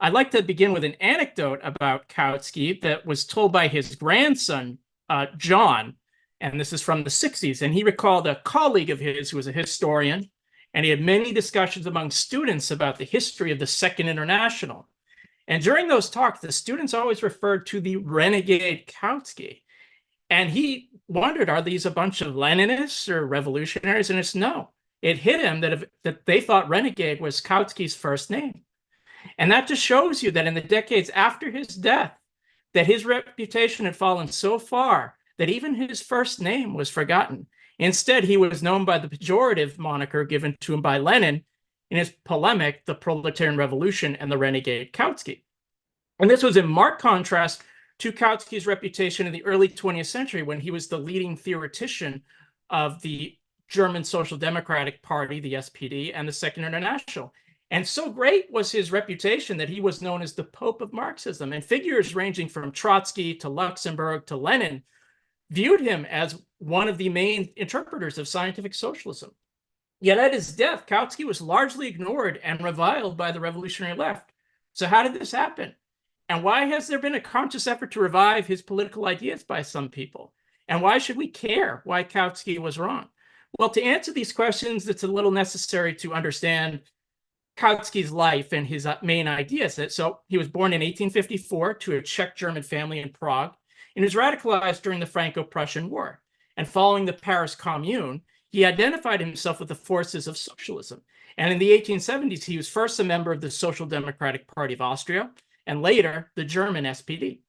I'd like to begin with an anecdote about Kautsky that was told by his grandson, John, and this is from the 60s. And he recalled a colleague of his who was a historian, and he had many discussions among students about the history of the Second International. And during those talks, the students always referred to the renegade Kautsky. And he wondered, are these a bunch of Leninists or revolutionaries? And it's no. It hit him that they thought renegade was Kautsky's first name. And that just shows you that in the decades after his death, that his reputation had fallen so far that even his first name was forgotten. Instead, he was known by the pejorative moniker given to him by Lenin in his polemic, The Proletarian Revolution and the Renegade Kautsky. And this was in marked contrast to Kautsky's reputation in the early 20th century when he was the leading theoretician of the German Social Democratic Party, the SPD, and the Second International. And so great was his reputation that he was known as the Pope of Marxism, and figures ranging from Trotsky to Luxemburg to Lenin viewed him as one of the main interpreters of scientific socialism. Yet at his death, Kautsky was largely ignored and reviled by the revolutionary left. So how did this happen? And why has there been a conscious effort to revive his political ideas by some people? And why should we care why Kautsky was wrong? Well, to answer these questions, it's a little necessary to understand Kautsky's life and his main ideas. So he was born in 1854 to a Czech-German family in Prague, and was radicalized during the Franco-Prussian War. And following the Paris Commune, he identified himself with the forces of socialism. And in the 1870s, he was first a member of the Social Democratic Party of Austria, and later the German SPD.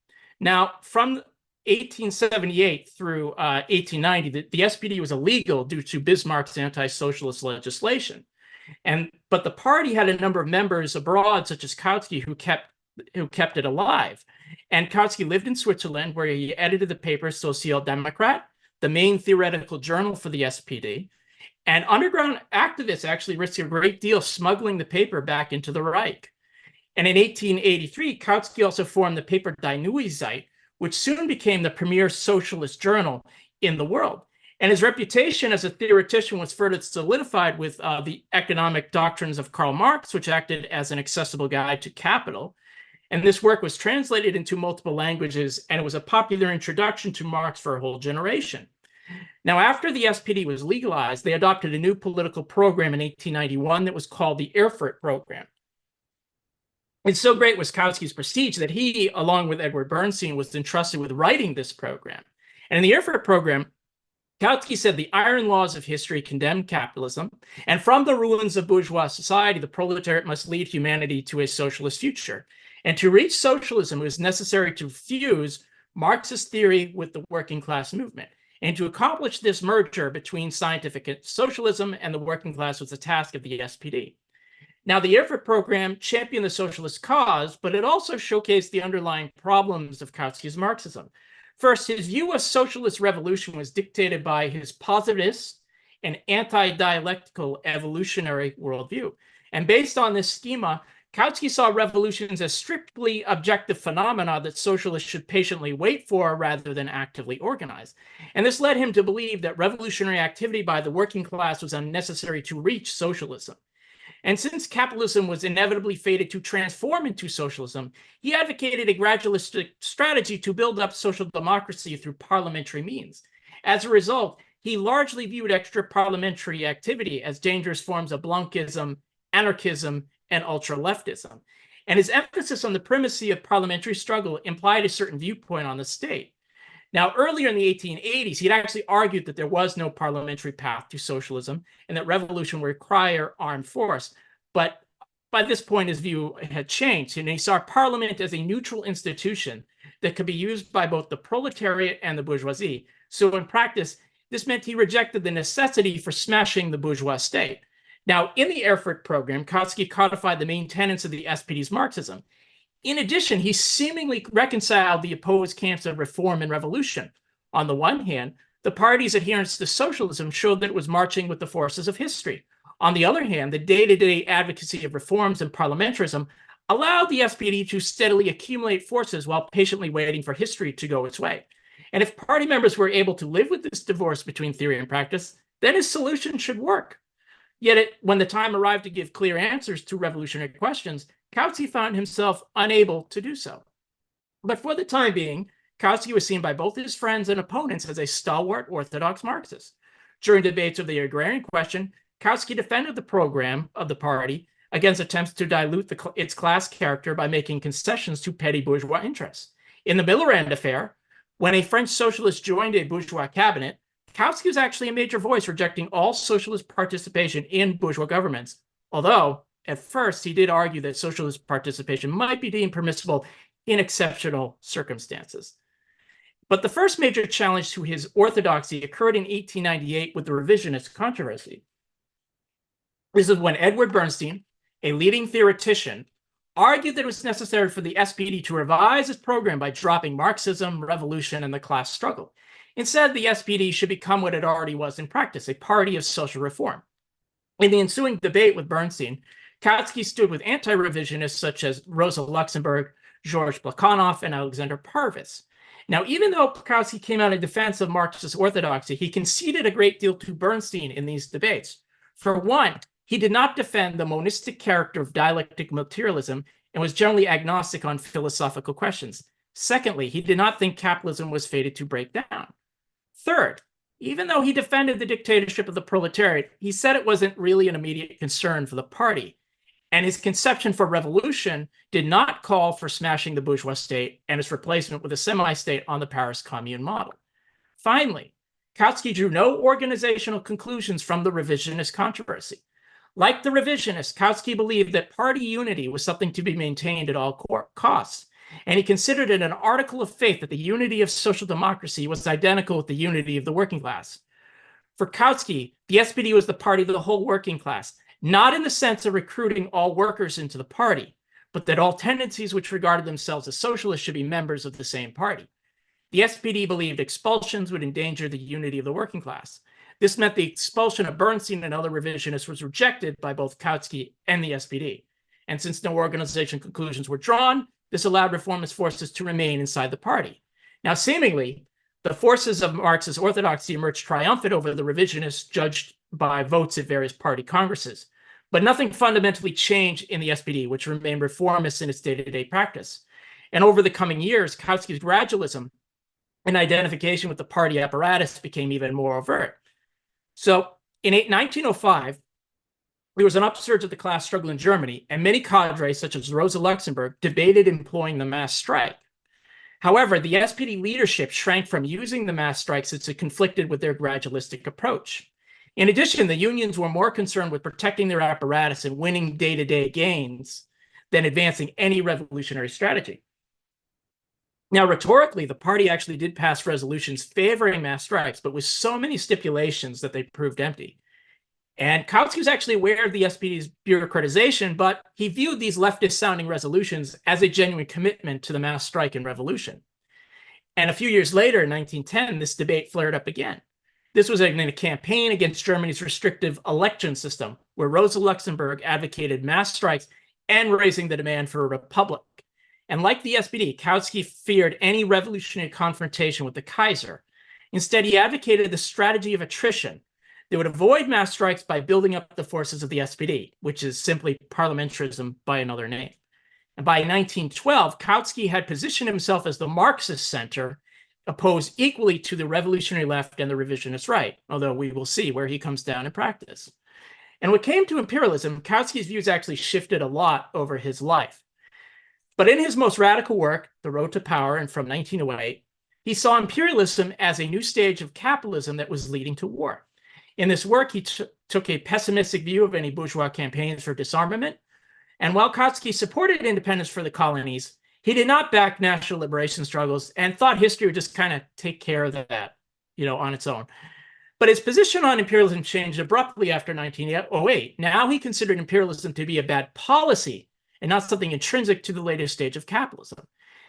Now, from 1878 through 1890, the SPD was illegal due to Bismarck's anti-socialist legislation. But the party had a number of members abroad, such as Kautsky, who kept it alive. And Kautsky lived in Switzerland, where he edited the paper Social Democrat, the main theoretical journal for the SPD. And underground activists actually risked a great deal smuggling the paper back into the Reich. And in 1883, Kautsky also formed the paper Die Neue Zeit, which soon became the premier socialist journal in the world. And his reputation as a theoretician was further solidified with the economic doctrines of Karl Marx, which acted as an accessible guide to capital. And this work was translated into multiple languages, and it was a popular introduction to Marx for a whole generation. Now, after the SPD was legalized, they adopted a new political program in 1891 that was called the Erfurt Program. And so great was Kautsky's prestige that he, along with Edward Bernstein, was entrusted with writing this program. And in the Erfurt Program, Kautsky said the iron laws of history condemned capitalism, and from the ruins of bourgeois society, the proletariat must lead humanity to a socialist future. And to reach socialism, it was necessary to fuse Marxist theory with the working class movement. And to accomplish this merger between scientific socialism and the working class was the task of the SPD. Now, the Erfurt Program championed the socialist cause, but it also showcased the underlying problems of Kautsky's Marxism. First, his view of socialist revolution was dictated by his positivist and anti-dialectical evolutionary worldview. And based on this schema, Kautsky saw revolutions as strictly objective phenomena that socialists should patiently wait for rather than actively organize. And this led him to believe that revolutionary activity by the working class was unnecessary to reach socialism. And since capitalism was inevitably fated to transform into socialism, he advocated a gradualistic strategy to build up social democracy through parliamentary means. As a result, he largely viewed extra-parliamentary activity as dangerous forms of Blanquism, anarchism, and ultra-leftism. And his emphasis on the primacy of parliamentary struggle implied a certain viewpoint on the state. Now, earlier in the 1880s, he'd actually argued that there was no parliamentary path to socialism and that revolution would require armed force. But by this point, his view had changed, and he saw parliament as a neutral institution that could be used by both the proletariat and the bourgeoisie. So in practice, this meant he rejected the necessity for smashing the bourgeois state. Now, in the Erfurt Program, Kautsky codified the main tenets of the SPD's Marxism. In addition, he seemingly reconciled the opposed camps of reform and revolution. On the one hand, the party's adherence to socialism showed that it was marching with the forces of history. On the other hand, the day-to-day advocacy of reforms and parliamentarism allowed the SPD to steadily accumulate forces while patiently waiting for history to go its way. And if party members were able to live with this divorce between theory and practice, then his solution should work. Yet when the time arrived to give clear answers to revolutionary questions, Kautsky found himself unable to do so. But for the time being, Kautsky was seen by both his friends and opponents as a stalwart Orthodox Marxist. During debates of the agrarian question, Kautsky defended the program of the party against attempts to dilute its class character by making concessions to petty bourgeois interests. In the Millerand affair, when a French socialist joined a bourgeois cabinet, Kautsky was actually a major voice rejecting all socialist participation in bourgeois governments, although at first he did argue that socialist participation might be deemed permissible in exceptional circumstances. But the first major challenge to his orthodoxy occurred in 1898 with the revisionist controversy. This is when Edward Bernstein, a leading theoretician, argued that it was necessary for the SPD to revise its program by dropping Marxism, revolution, and the class struggle. Instead, the SPD should become what it already was in practice, a party of social reform. In the ensuing debate with Bernstein, Kautsky stood with anti-revisionists such as Rosa Luxemburg, Georges Plekhanov, and Alexander Parvis. Now, even though Kautsky came out in defense of Marxist orthodoxy, he conceded a great deal to Bernstein in these debates. For one, he did not defend the monistic character of dialectic materialism and was generally agnostic on philosophical questions. Secondly, he did not think capitalism was fated to break down. Third, even though he defended the dictatorship of the proletariat, he said it wasn't really an immediate concern for the party. And his conception for revolution did not call for smashing the bourgeois state and its replacement with a semi-state on the Paris Commune model. Finally, Kautsky drew no organizational conclusions from the revisionist controversy. Like the revisionists, Kautsky believed that party unity was something to be maintained at all costs, and he considered it an article of faith that the unity of social democracy was identical with the unity of the working class. For Kautsky, the SPD was the party of the whole working class, not in the sense of recruiting all workers into the party, but that all tendencies which regarded themselves as socialists should be members of the same party. The SPD believed expulsions would endanger the unity of the working class. This meant the expulsion of Bernstein and other revisionists was rejected by both Kautsky and the SPD. And since no organization conclusions were drawn, this allowed reformist forces to remain inside the party. Now, seemingly, the forces of Marxist orthodoxy emerged triumphant over the revisionists, judged by votes at various party congresses. But nothing fundamentally changed in the SPD, which remained reformist in its day-to-day practice. And over the coming years, Kautsky's gradualism and identification with the party apparatus became even more overt. So in 1905, there was an upsurge of the class struggle in Germany, and many cadres, such as Rosa Luxemburg, debated employing the mass strike. However, the SPD leadership shrank from using the mass strike since it conflicted with their gradualistic approach. In addition, the unions were more concerned with protecting their apparatus and winning day-to-day gains than advancing any revolutionary strategy. Now, rhetorically, the party actually did pass resolutions favoring mass strikes, but with so many stipulations that they proved empty. And Kautsky was actually aware of the SPD's bureaucratization, but he viewed these leftist-sounding resolutions as a genuine commitment to the mass strike and revolution. And a few years later, in 1910, this debate flared up again. This was in a campaign against Germany's restrictive election system, where Rosa Luxemburg advocated mass strikes and raising the demand for a republic. And like the SPD, Kautsky feared any revolutionary confrontation with the Kaiser. Instead, he advocated the strategy of attrition. They would avoid mass strikes by building up the forces of the SPD, which is simply parliamentarism by another name. And by 1912, Kautsky had positioned himself as the Marxist center, opposed equally to the revolutionary left and the revisionist right, although we will see where he comes down in practice. And when it came to imperialism, Kautsky's views actually shifted a lot over his life. But in his most radical work, The Road to Power, and from 1908, he saw imperialism as a new stage of capitalism that was leading to war. In this work, he took a pessimistic view of any bourgeois campaigns for disarmament. And while Kautsky supported independence for the colonies, he did not back national liberation struggles and thought history would just kind of take care of that, on its own. But his position on imperialism changed abruptly after 1908. Now he considered imperialism to be a bad policy and not something intrinsic to the later stage of capitalism.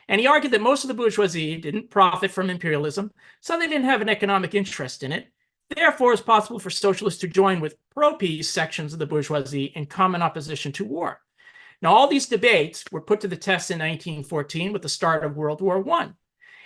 And he argued that most of the bourgeoisie didn't profit from imperialism, so they didn't have an economic interest in it. Therefore, it's possible for socialists to join with pro-peace sections of the bourgeoisie in common opposition to war. Now, all these debates were put to the test in 1914 with the start of World War I.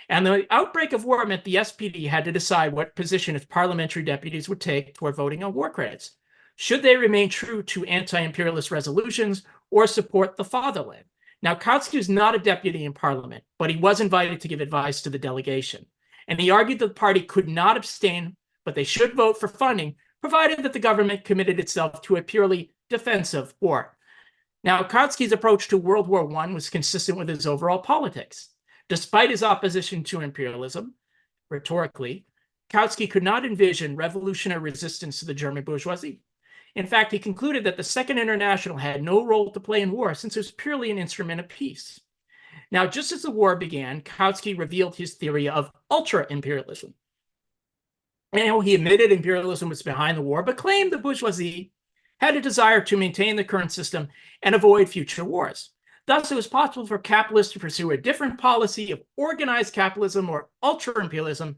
And the outbreak of war meant the SPD had to decide what position its parliamentary deputies would take toward voting on war credits. Should they remain true to anti-imperialist resolutions, or support the fatherland. Now, Kautsky was not a deputy in parliament, but he was invited to give advice to the delegation. And he argued that the party could not abstain, but they should vote for funding, provided that the government committed itself to a purely defensive war. Now, Kautsky's approach to World War I was consistent with his overall politics. Despite his opposition to imperialism, rhetorically, Kautsky could not envision revolutionary resistance to the German bourgeoisie. In fact, he concluded that the Second International had no role to play in war since it was purely an instrument of peace. Now, just as the war began, Kautsky revealed his theory of ultra-imperialism. Now, he admitted imperialism was behind the war, but claimed the bourgeoisie had a desire to maintain the current system and avoid future wars. Thus, it was possible for capitalists to pursue a different policy of organized capitalism or ultra-imperialism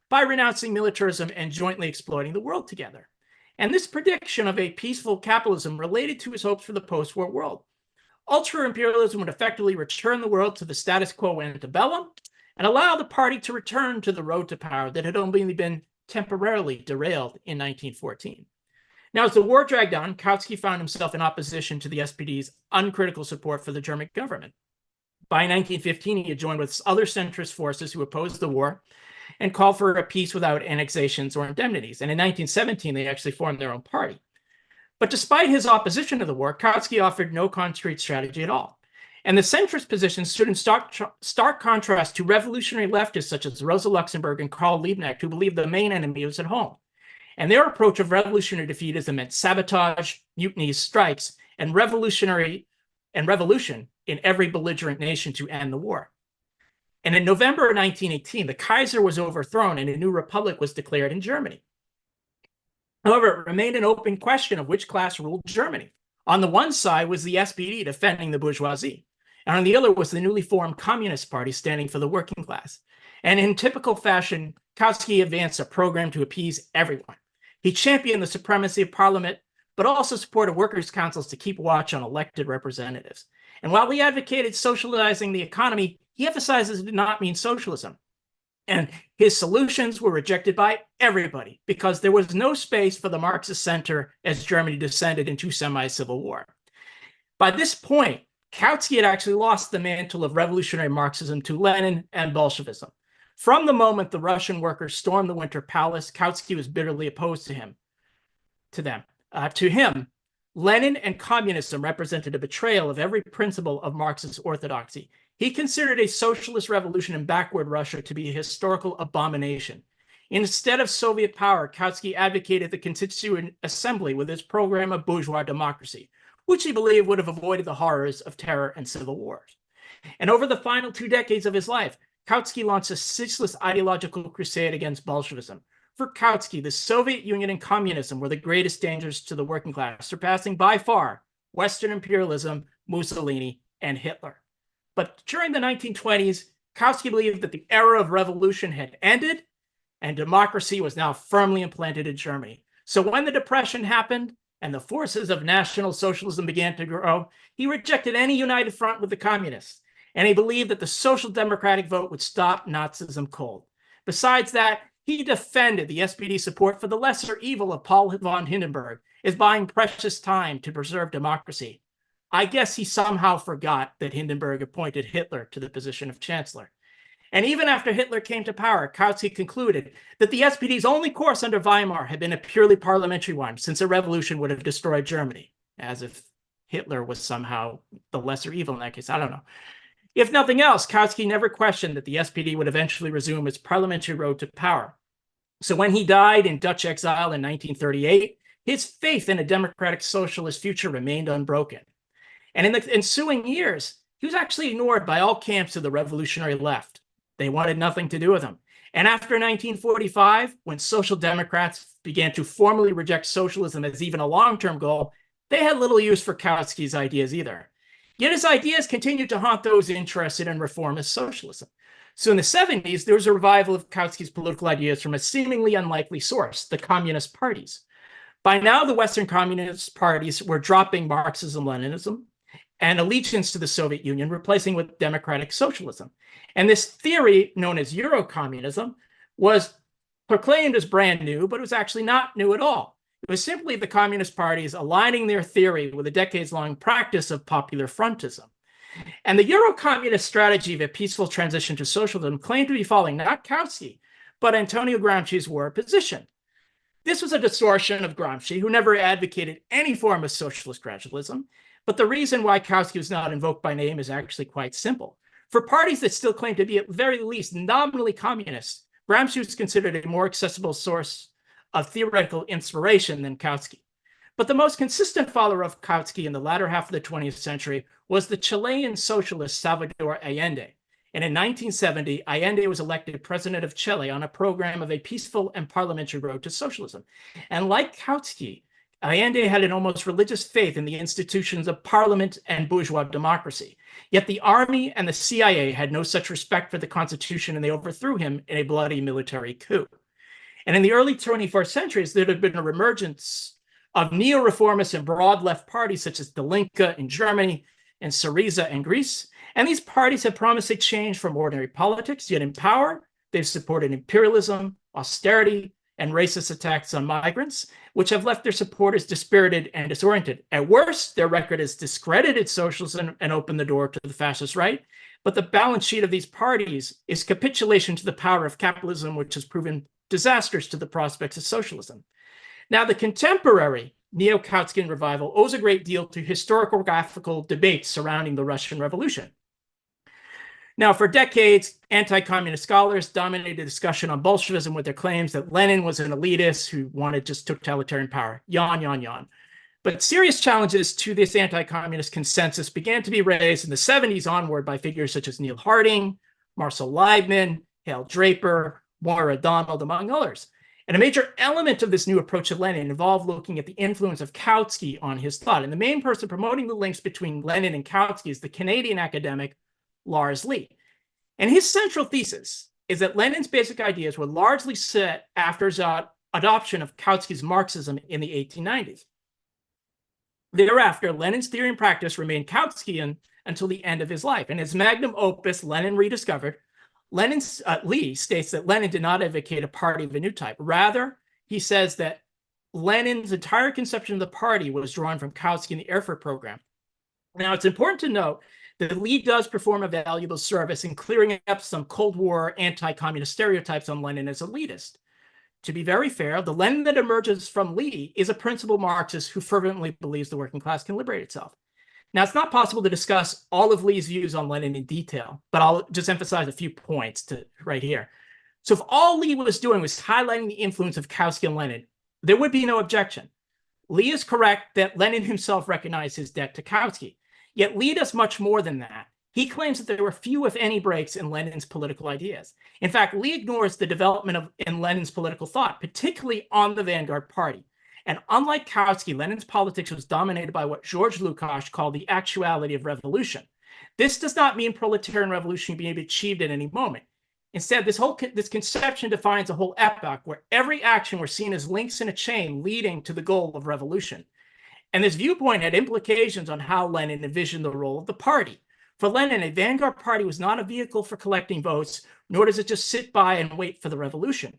by renouncing militarism and jointly exploiting the world together. And this prediction of a peaceful capitalism related to his hopes for the post-war world. Ultra-imperialism would effectively return the world to the status quo antebellum and allow the party to return to the road to power that had only been temporarily derailed in 1914. Now, as the war dragged on, Kautsky found himself in opposition to the SPD's uncritical support for the German government. By 1915, he had joined with other centrist forces who opposed the war and called for a peace without annexations or indemnities. And in 1917, they actually formed their own party. But despite his opposition to the war, Kautsky offered no concrete strategy at all. And the centrist position stood in stark contrast to revolutionary leftists such as Rosa Luxemburg and Karl Liebknecht, who believed the main enemy was at home. And their approach of revolutionary defeatism meant sabotage, mutinies, strikes, and revolution in every belligerent nation to end the war. And in November of 1918, the Kaiser was overthrown and a new republic was declared in Germany. However, it remained an open question of which class ruled Germany. On the one side was the SPD defending the bourgeoisie, and on the other was the newly formed Communist Party standing for the working class. And in typical fashion, Kautsky advanced a program to appease everyone. He championed the supremacy of parliament, but also supported workers' councils to keep watch on elected representatives. And while he advocated socializing the economy, he emphasizes it did not mean socialism. And his solutions were rejected by everybody because there was no space for the Marxist center as Germany descended into semi-civil war. By this point, Kautsky had actually lost the mantle of revolutionary Marxism to Lenin and Bolshevism. From the moment the Russian workers stormed the Winter Palace, Kautsky was bitterly opposed to him. To him, Lenin and communism represented a betrayal of every principle of Marxist orthodoxy. He considered a socialist revolution in backward Russia to be a historical abomination. Instead of Soviet power, Kautsky advocated the Constituent Assembly with his program of bourgeois democracy, which he believed would have avoided the horrors of terror and civil wars. And over the final 2 decades of his life, Kautsky launched a ceaseless ideological crusade against Bolshevism. For Kautsky, the Soviet Union and communism were the greatest dangers to the working class, surpassing by far Western imperialism, Mussolini, and Hitler. But during the 1920s, Kautsky believed that the era of revolution had ended and democracy was now firmly implanted in Germany. So when the Depression happened and the forces of National Socialism began to grow, he rejected any united front with the communists. And he believed that the social democratic vote would stop Nazism cold. Besides that, he defended the SPD support for the lesser evil of Paul von Hindenburg as buying precious time to preserve democracy. I guess he somehow forgot that Hindenburg appointed Hitler to the position of chancellor. And even after Hitler came to power, Kautsky concluded that the SPD's only course under Weimar had been a purely parliamentary one, since a revolution would have destroyed Germany, as if Hitler was somehow the lesser evil in that case. I don't know. If nothing else, Kautsky never questioned that the SPD would eventually resume its parliamentary road to power. So when he died in Dutch exile in 1938, his faith in a democratic socialist future remained unbroken. And in the ensuing years, he was actually ignored by all camps of the revolutionary left. They wanted nothing to do with him. And after 1945, when social democrats began to formally reject socialism as even a long-term goal, they had little use for Kautsky's ideas either. Yet his ideas continued to haunt those interested in reformist socialism. So in the 70s, there was a revival of Kautsky's political ideas from a seemingly unlikely source, the communist parties. By now, the Western communist parties were dropping Marxism-Leninism and allegiance to the Soviet Union, replacing with democratic socialism. And this theory, known as Eurocommunism, was proclaimed as brand new, but it was actually not new at all. It was simply the Communist parties aligning their theory with a decades-long practice of popular frontism. And the Euro-communist strategy of a peaceful transition to socialism claimed to be following not Kautsky, but Antonio Gramsci's war position. This was a distortion of Gramsci, who never advocated any form of socialist gradualism. But the reason why Kautsky was not invoked by name is actually quite simple. For parties that still claim to be at the very least nominally communist, Gramsci was considered a more accessible source of theoretical inspiration than Kautsky. But the most consistent follower of Kautsky in the latter half of the 20th century was the Chilean socialist Salvador Allende. And in 1970, Allende was elected president of Chile on a program of a peaceful and parliamentary road to socialism. And like Kautsky, Allende had an almost religious faith in the institutions of parliament and bourgeois democracy. Yet the army and the CIA had no such respect for the Constitution, and they overthrew him in a bloody military coup. And in the early 21st centuries, there had been a reemergence of neo-reformist and broad left parties such as Die Linke in Germany and Syriza in Greece. And these parties have promised a change from ordinary politics, yet in power, they've supported imperialism, austerity, and racist attacks on migrants, which have left their supporters dispirited and disoriented. At worst, their record has discredited socialism and opened the door to the fascist right. But the balance sheet of these parties is capitulation to the power of capitalism, which has proven disastrous to the prospects of socialism. Now, the contemporary neo-Kautskyan revival owes a great deal to historiographical debates surrounding the Russian Revolution. Now, for decades, anti-communist scholars dominated discussion on Bolshevism with their claims that Lenin was an elitist who wanted just totalitarian power. Yawn, yawn, yawn. But serious challenges to this anti-communist consensus began to be raised in the 70s onward by figures such as Neil Harding, Marcel Leibman, Hale Draper, Moira Donald, among others. And a major element of this new approach to Lenin involved looking at the influence of Kautsky on his thought. And the main person promoting the links between Lenin and Kautsky is the Canadian academic Lars Lee. And his central thesis is that Lenin's basic ideas were largely set after his adoption of Kautsky's Marxism in the 1890s. Thereafter, Lenin's theory and practice remained Kautskyan until the end of his life. And his magnum opus, Lenin Rediscovered, Lee states that Lenin did not advocate a party of a new type. Rather, he says that Lenin's entire conception of the party was drawn from Kautsky and the Erfurt program. Now, it's important to note that Lee does perform a valuable service in clearing up some Cold War anti-communist stereotypes on Lenin as elitist. To be very fair, the Lenin that emerges from Lee is a principled Marxist who fervently believes the working class can liberate itself. Now, it's not possible to discuss all of Lee's views on Lenin in detail, but I'll just emphasize a few points right here. So if all Lee was doing was highlighting the influence of Kautsky and Lenin, there would be no objection. Lee is correct that Lenin himself recognized his debt to Kautsky. Yet Lee does much more than that. He claims that there were few, if any, breaks in Lenin's political ideas. In fact, Lee ignores the development in Lenin's political thought, particularly on the vanguard party. And unlike Kautsky, Lenin's politics was dominated by what George Lukács called the actuality of revolution. This does not mean proletarian revolution being achieved at any moment. Instead, this conception defines a whole epoch where every action was seen as links in a chain leading to the goal of revolution. And this viewpoint had implications on how Lenin envisioned the role of the party. For Lenin, a vanguard party was not a vehicle for collecting votes, nor does it just sit by and wait for the revolution.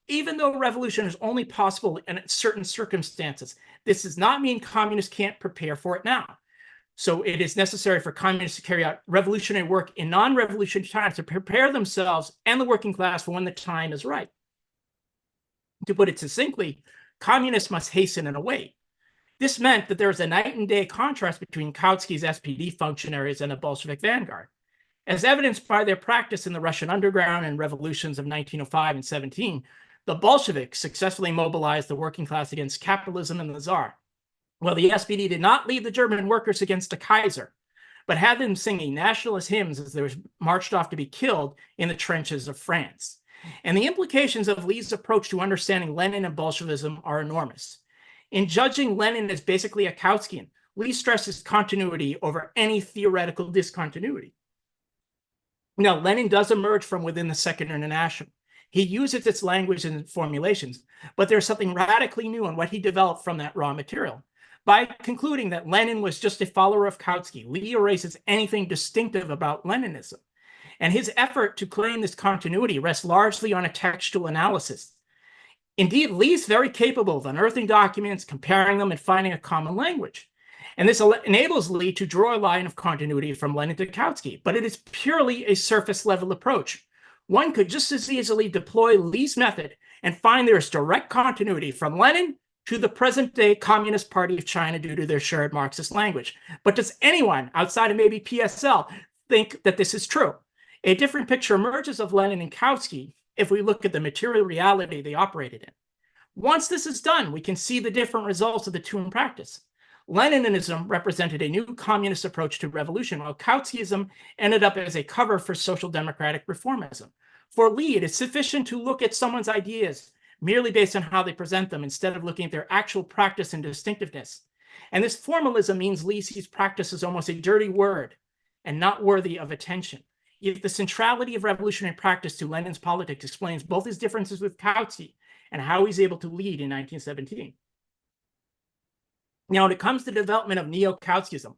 Even though revolution is only possible in certain circumstances, this does not mean communists can't prepare for it now. So it is necessary for communists to carry out revolutionary work in non-revolutionary times to prepare themselves and the working class for when the time is right. To put it succinctly, communists must hasten and await. This meant that there was a night and day contrast between Kautsky's SPD functionaries and the Bolshevik vanguard. As evidenced by their practice in the Russian underground and revolutions of 1905 and 17, the Bolsheviks successfully mobilized the working class against capitalism and the Tsar, while the SPD did not lead the German workers against the Kaiser, but had them singing nationalist hymns as they were marched off to be killed in the trenches of France. And the implications of Lee's approach to understanding Lenin and Bolshevism are enormous. In judging Lenin as basically a Kautskyan, Lee stresses continuity over any theoretical discontinuity. Now, Lenin does emerge from within the Second International. He uses its language and formulations, but there's something radically new in what he developed from that raw material. By concluding that Lenin was just a follower of Kautsky, Lee erases anything distinctive about Leninism. And his effort to claim this continuity rests largely on a textual analysis. Indeed, Lee is very capable of unearthing documents, comparing them, and finding a common language. And this enables Lee to draw a line of continuity from Lenin to Kautsky, but it is purely a surface-level approach. One could just as easily deploy Lee's method and find there is direct continuity from Lenin to the present-day Communist Party of China due to their shared Marxist language. But does anyone outside of maybe PSL think that this is true? A different picture emerges of Lenin and Kautsky if we look at the material reality they operated in. Once this is done, we can see the different results of the two in practice. Leninism represented a new communist approach to revolution, while Kautskyism ended up as a cover for social democratic reformism. For Lee, it is sufficient to look at someone's ideas merely based on how they present them instead of looking at their actual practice and distinctiveness. And this formalism means Lee sees practice as almost a dirty word and not worthy of attention. Yet the centrality of revolutionary practice to Lenin's politics explains both his differences with Kautsky and how he's able to lead in 1917. Now, when it comes to the development of neo-Kautskyism,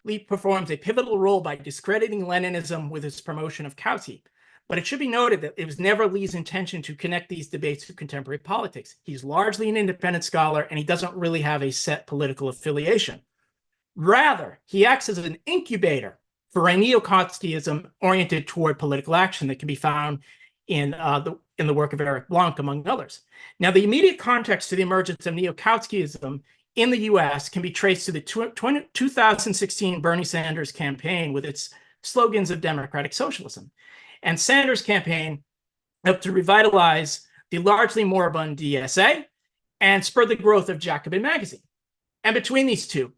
Lee performs a pivotal role by discrediting Leninism with his promotion of Kautsky. But it should be noted that it was never Lee's intention to connect these debates to contemporary politics. He's largely an independent scholar, and he doesn't really have a set political affiliation. Rather, he acts as an incubator for a neo-Kautskyism oriented toward political action that can be found in the work of Eric Blanc, among others. Now, the immediate context to the emergence of neo-Kautskyism in the US can be traced to the 2016 Bernie Sanders campaign with its slogans of democratic socialism. And Sanders' campaign helped to revitalize the largely moribund DSA and spur the growth of Jacobin magazine. And between these two,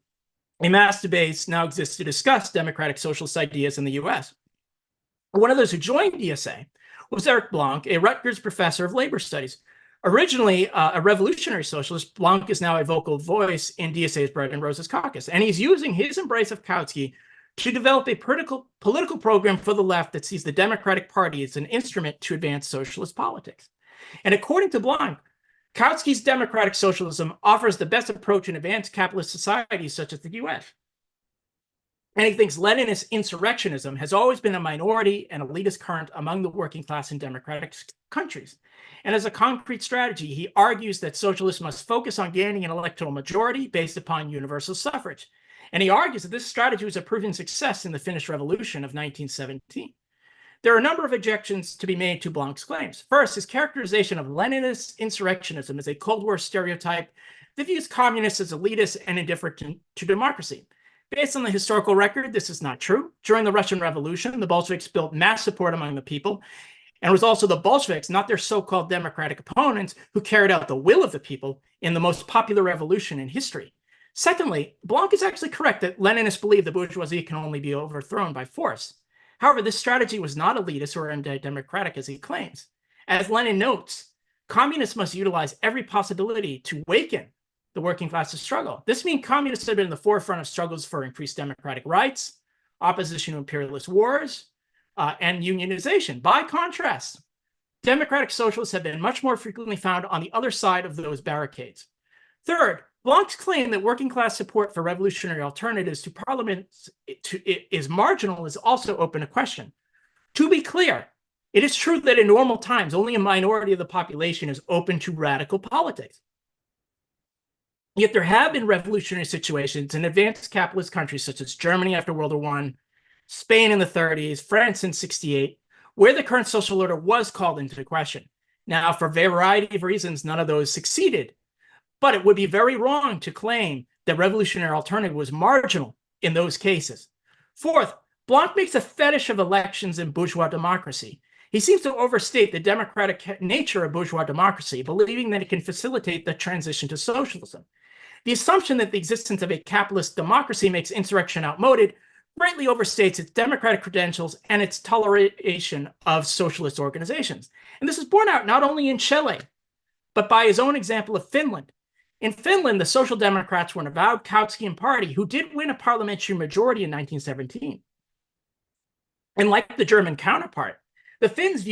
a mass debate now exists to discuss democratic socialist ideas in the US. One of those who joined DSA was Eric Blanc, a Rutgers professor of labor studies. Originally a revolutionary socialist, Blanc is now a vocal voice in DSA's Bread and Roses caucus, and he's using his embrace of Kautsky to develop a political program for the left that sees the Democratic Party as an instrument to advance socialist politics. And according to Blanc, Kautsky's democratic socialism offers the best approach in advanced capitalist societies such as the US. And he thinks Leninist insurrectionism has always been a minority and elitist current among the working class in democratic countries. And as a concrete strategy, he argues that socialists must focus on gaining an electoral majority based upon universal suffrage. And he argues that this strategy was a proven success in the Finnish Revolution of 1917. There are a number of objections to be made to Blanc's claims. First, his characterization of Leninist insurrectionism as a Cold War stereotype that views communists as elitist and indifferent to democracy. Based on the historical record, this is not true. During the Russian Revolution, the Bolsheviks built mass support among the people, and it was also the Bolsheviks, not their so-called democratic opponents, who carried out the will of the people in the most popular revolution in history. Secondly, Blanc is actually correct that Leninists believe the bourgeoisie can only be overthrown by force. However, this strategy was not elitist or anti-democratic as he claims. As Lenin notes, communists must utilize every possibility to waken the working class's struggle. This means communists have been in the forefront of struggles for increased democratic rights, opposition to imperialist wars, and unionization. By contrast, democratic socialists have been much more frequently found on the other side of those barricades. Third, Blanc's claim that working class support for revolutionary alternatives to parliament is marginal is also open to question. To be clear, it is true that in normal times, only a minority of the population is open to radical politics. Yet there have been revolutionary situations in advanced capitalist countries such as Germany after World War I, Spain in the 30s, France in 68, where the current social order was called into question. Now, for a variety of reasons, none of those succeeded. But it would be very wrong to claim that revolutionary alternative was marginal in those cases. Fourth, Blanc makes a fetish of elections in bourgeois democracy. He seems to overstate the democratic nature of bourgeois democracy, believing that it can facilitate the transition to socialism. The assumption that the existence of a capitalist democracy makes insurrection outmoded greatly overstates its democratic credentials and its toleration of socialist organizations. And this is borne out not only in Chile, but by his own example of Finland. In Finland, the Social Democrats were an avowed Kautskyan party who did win a parliamentary majority in 1917. And like the German counterpart, the Finns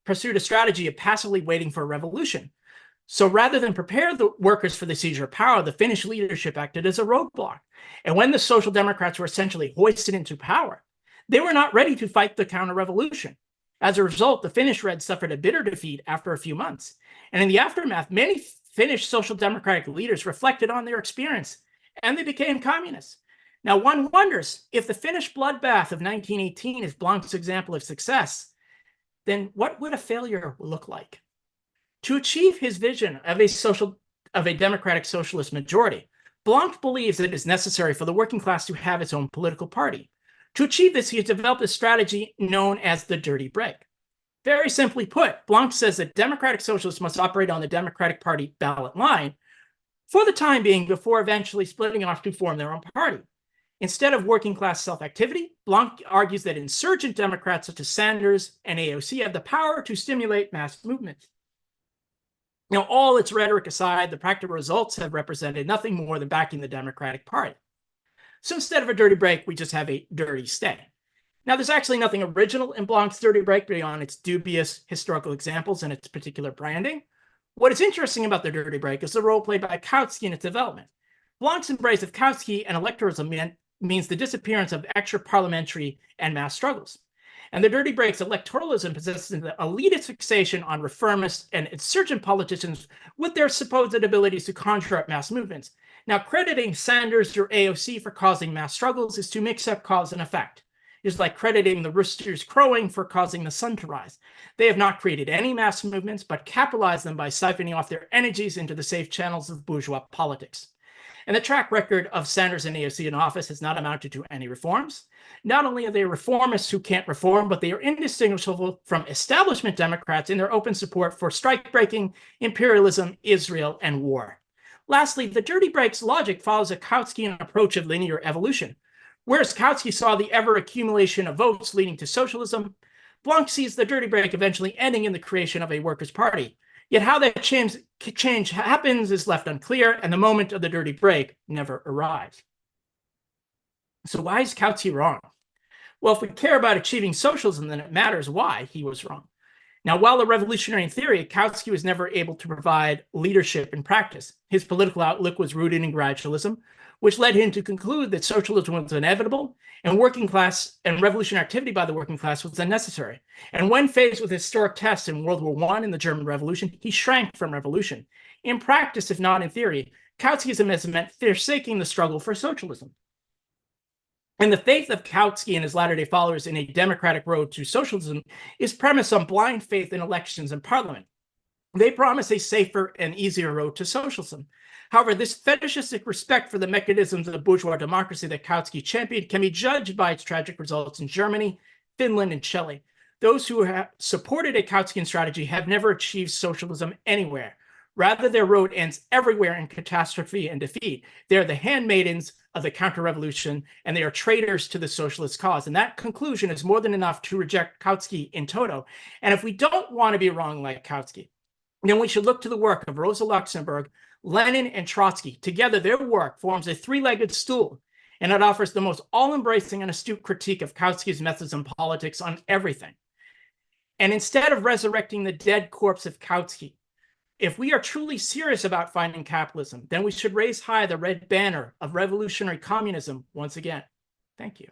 pursued a strategy of passively waiting for a revolution. So rather than prepare the workers for the seizure of power, the Finnish leadership acted as a roadblock. And when the Social Democrats were essentially hoisted into power, they were not ready to fight the counter-revolution. As a result, the Finnish Reds suffered a bitter defeat after a few months. And in the aftermath, many Finnish social democratic leaders reflected on their experience, and they became communists. Now, one wonders if the Finnish bloodbath of 1918 is Blanc's example of success, then what would a failure look like? To achieve his vision of a democratic socialist majority, Blanc believes that it is necessary for the working class to have its own political party. To achieve this, he has developed a strategy known as the dirty break. Very simply put, Blanc says that democratic socialists must operate on the Democratic Party ballot line for the time being before eventually splitting off to form their own party. Instead of working class self-activity, Blanc argues that insurgent Democrats such as Sanders and AOC have the power to stimulate mass movements. Now, all its rhetoric aside, the practical results have represented nothing more than backing the Democratic Party. So instead of a dirty break, we just have a dirty stay. Now, there's actually nothing original in Blanc's dirty break beyond its dubious historical examples and its particular branding. What is interesting about the dirty break is the role played by Kautsky in its development. Blanc's embrace of Kautsky and electoralism means the disappearance of extra-parliamentary and mass struggles. And the dirty break's electoralism possesses an elitist fixation on reformist and insurgent politicians with their supposed abilities to conjure up mass movements. Now, crediting Sanders or AOC for causing mass struggles is to mix up cause and effect. It is like crediting the roosters crowing for causing the sun to rise. They have not created any mass movements, but capitalized them by siphoning off their energies into the safe channels of bourgeois politics. And the track record of Sanders and AOC in office has not amounted to any reforms. Not only are they reformists who can't reform, but they are indistinguishable from establishment Democrats in their open support for strike-breaking, imperialism, Israel, and war. Lastly, the dirty break's logic follows a Kautskyan approach of linear evolution. Whereas Kautsky saw the ever-accumulation of votes leading to socialism, Blanc sees the dirty break eventually ending in the creation of a workers' party. Yet how that change happens is left unclear, and the moment of the dirty break never arrives. So why is Kautsky wrong? Well, if we care about achieving socialism, then it matters why he was wrong. Now, while a revolutionary in theory, Kautsky was never able to provide leadership in practice. His political outlook was rooted in gradualism, which led him to conclude that socialism was inevitable and working class and revolutionary activity by the working class was unnecessary. And when faced with historic tests in World War I and the German Revolution, he shrank from revolution. In practice, if not in theory, Kautskyism has meant forsaking the struggle for socialism. And the faith of Kautsky and his latter-day followers in a democratic road to socialism is premised on blind faith in elections and parliament. They promise a safer and easier road to socialism. However, this fetishistic respect for the mechanisms of bourgeois democracy that Kautsky championed can be judged by its tragic results in Germany, Finland, and Chile. Those who have supported a Kautskyan strategy have never achieved socialism anywhere. Rather, their road ends everywhere in catastrophe and defeat. They are the handmaidens of the counter-revolution, and they are traitors to the socialist cause. And that conclusion is more than enough to reject Kautsky in toto. And if we don't want to be wrong like Kautsky, then we should look to the work of Rosa Luxemburg, Lenin, and Trotsky. Together, their work forms a three-legged stool, and it offers the most all-embracing and astute critique of Kautsky's methods and politics on everything. And instead of resurrecting the dead corpse of Kautsky, if we are truly serious about finding capitalism, then we should raise high the red banner of revolutionary communism once again. Thank you.